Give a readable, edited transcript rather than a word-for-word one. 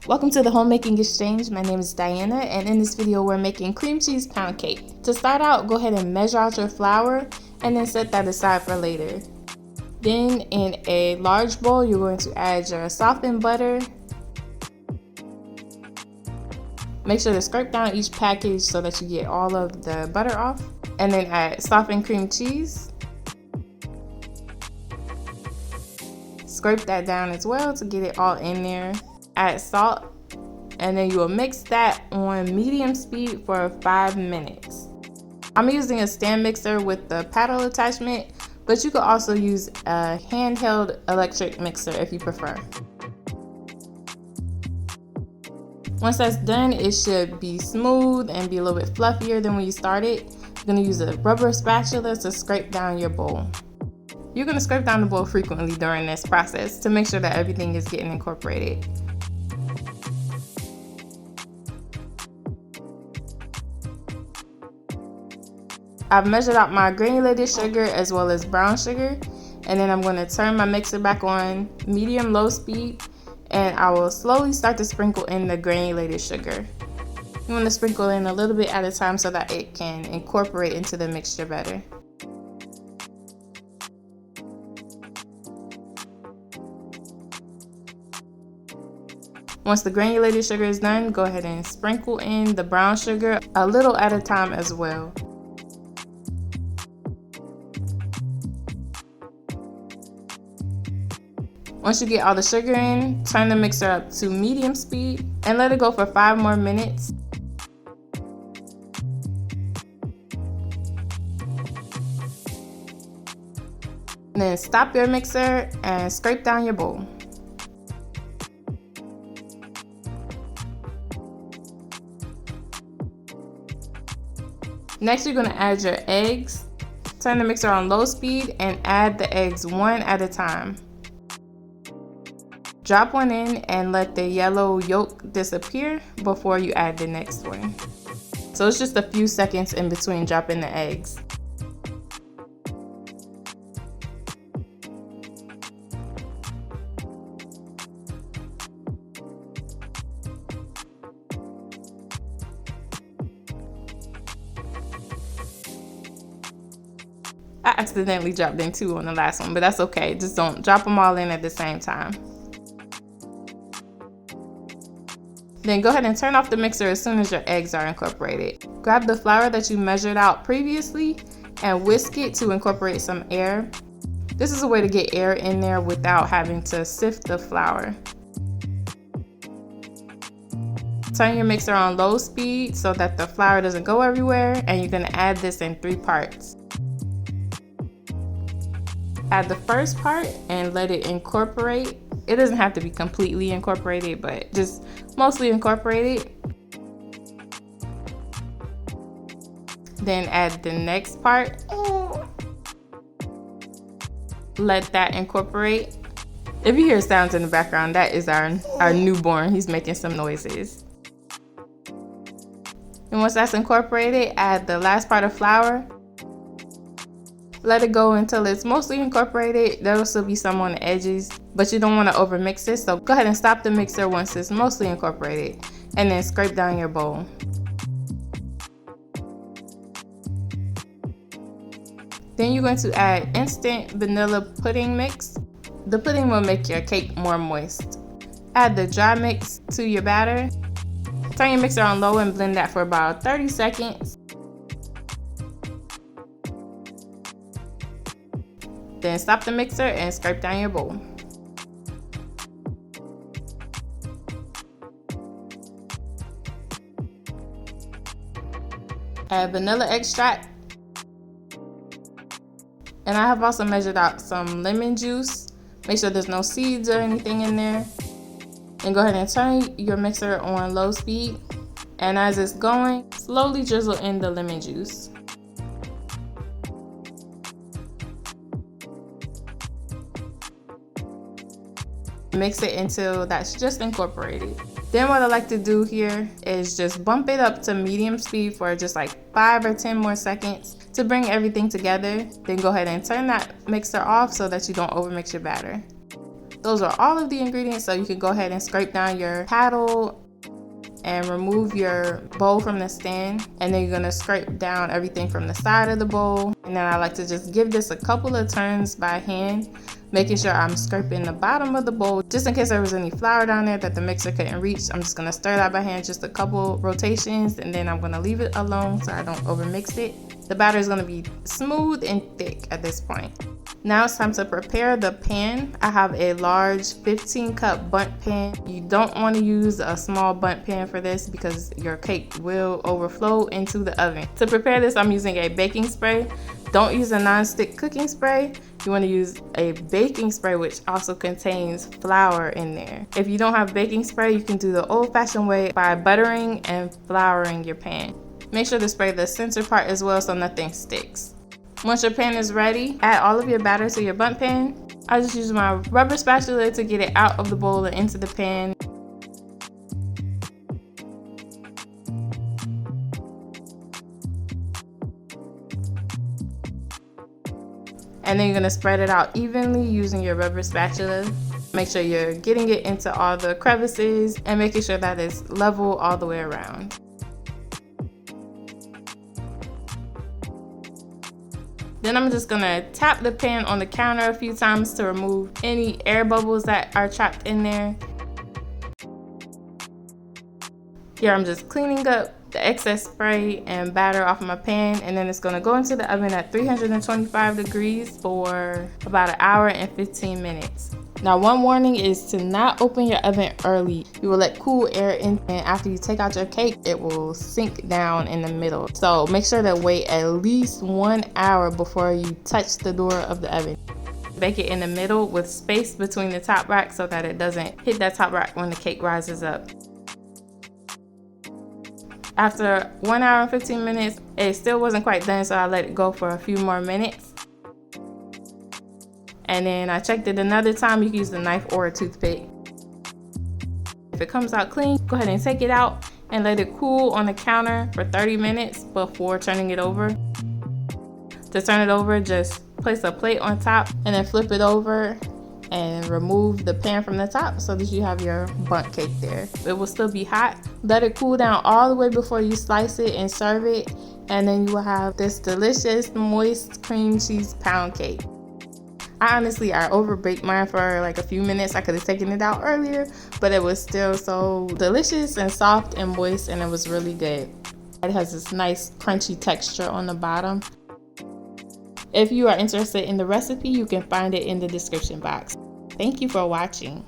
Welcome to the Homemaking Exchange. My name is Diana, and in this video we're making cream cheese pound cake. To start out, go ahead and measure out your flour and then set that aside for later. Then in a large bowl, you're going to add your softened butter. Make sure to scrape down each package so that you get all of the butter off. And then add softened cream cheese. Scrape that down as well to get it all in there. Add salt, and then you will mix that on medium speed for 5 minutes. I'm using a stand mixer with the paddle attachment, but you could also use a handheld electric mixer if you prefer. Once that's done, it should be smooth and be a little bit fluffier than when you started. You're going to use a rubber spatula to scrape down your bowl. You're going to scrape down the bowl frequently during this process to make sure that everything is getting incorporated. I've measured out my granulated sugar as well as brown sugar, and then I'm going to turn my mixer back on medium-low speed, and I will slowly start to sprinkle in the granulated sugar. You want to sprinkle in a little bit at a time so that it can incorporate into the mixture better. Once the granulated sugar is done, go ahead and sprinkle in the brown sugar a little at a time as well. Once you get all the sugar in, turn the mixer up to medium speed and let it go for 5 more minutes. Then stop your mixer and scrape down your bowl. Next, you're going to add your eggs. Turn the mixer on low speed and add the eggs one at a time. Drop one in and let the yellow yolk disappear before you add the next one. So it's just a few seconds in between dropping the eggs. I accidentally dropped in 2 on the last one, but that's okay. Just don't drop them all in at the same time. Then go ahead and turn off the mixer as soon as your eggs are incorporated. Grab the flour that you measured out previously and whisk it to incorporate some air. This is a way to get air in there without having to sift the flour. Turn your mixer on low speed so that the flour doesn't go everywhere, and you're going to add this in 3 parts. Add the first part and let it incorporate. It doesn't have to be completely incorporated, but just mostly incorporated. Then add the next part. Let that incorporate. If you hear sounds in the background, that is our newborn. He's making some noises. And once that's incorporated, add the last part of flour. Let it go until it's mostly incorporated. There will still be some on the edges, but you don't want to overmix it. So go ahead and stop the mixer once it's mostly incorporated, and then scrape down your bowl. Then you're going to add instant vanilla pudding mix. The pudding will make your cake more moist. Add the dry mix to your batter. Turn your mixer on low and blend that for about 30 seconds. Then stop the mixer and scrape down your bowl. Add vanilla extract. And I have also measured out some lemon juice. Make sure there's no seeds or anything in there. And go ahead and turn your mixer on low speed. And as it's going, slowly drizzle in the lemon juice. Mix it until that's just incorporated. Then what I like to do here is just bump it up to medium speed for just like 5 or 10 more seconds to bring everything together. Then go ahead and turn that mixer off so that you don't overmix your batter. Those are all of the ingredients, so you can go ahead and scrape down your paddle and remove your bowl from the stand, and then you're gonna scrape down everything from the side of the bowl. And then I like to just give this a couple of turns by hand, making sure I'm scraping the bottom of the bowl just in case there was any flour down there that the mixer couldn't reach. I'm just gonna stir that by hand just a couple rotations, and then I'm gonna leave it alone so I don't overmix it. The batter is gonna be smooth and thick at this point. Now it's time to prepare the pan. I have a large 15-cup bundt pan. You don't want to use a small bundt pan for this because your cake will overflow into the oven. To prepare this, I'm using a baking spray. Don't use a non-stick cooking spray. You want to use a baking spray, which also contains flour in there. If you don't have baking spray, you can do the old-fashioned way by buttering and flouring your pan. Make sure to spray the center part as well so nothing sticks. Once your pan is ready, add all of your batter to your bundt pan. I just use my rubber spatula to get it out of the bowl and into the pan. And then you're gonna spread it out evenly using your rubber spatula. Make sure you're getting it into all the crevices and making sure that it's level all the way around. Then I'm just gonna tap the pan on the counter a few times to remove any air bubbles that are trapped in there. Here I'm just cleaning up the excess spray and batter off of my pan, and then it's gonna go into the oven at 325 degrees for about 1 hour and 15 minutes. Now, one warning is to not open your oven early. You will let cool air in, and after you take out your cake, it will sink down in the middle. So make sure to wait at least 1 hour before you touch the door of the oven. Bake it in the middle with space between the top rack so that it doesn't hit that top rack when the cake rises up. After 1 hour and 15 minutes, it still wasn't quite done, so I let it go for a few more minutes. And then I checked it another time. You can use a knife or a toothpick. If it comes out clean, go ahead and take it out and let it cool on the counter for 30 minutes before turning it over. To turn it over, just place a plate on top and then flip it over and remove the pan from the top so that you have your bundt cake there. It will still be hot. Let it cool down all the way before you slice it and serve it, and then you will have this delicious moist cream cheese pound cake. I overbaked mine for like a few minutes. I could have taken it out earlier, but it was still so delicious and soft and moist, and it was really good. It has this nice crunchy texture on the bottom. If you are interested in the recipe, you can find it in the description box. Thank you for watching.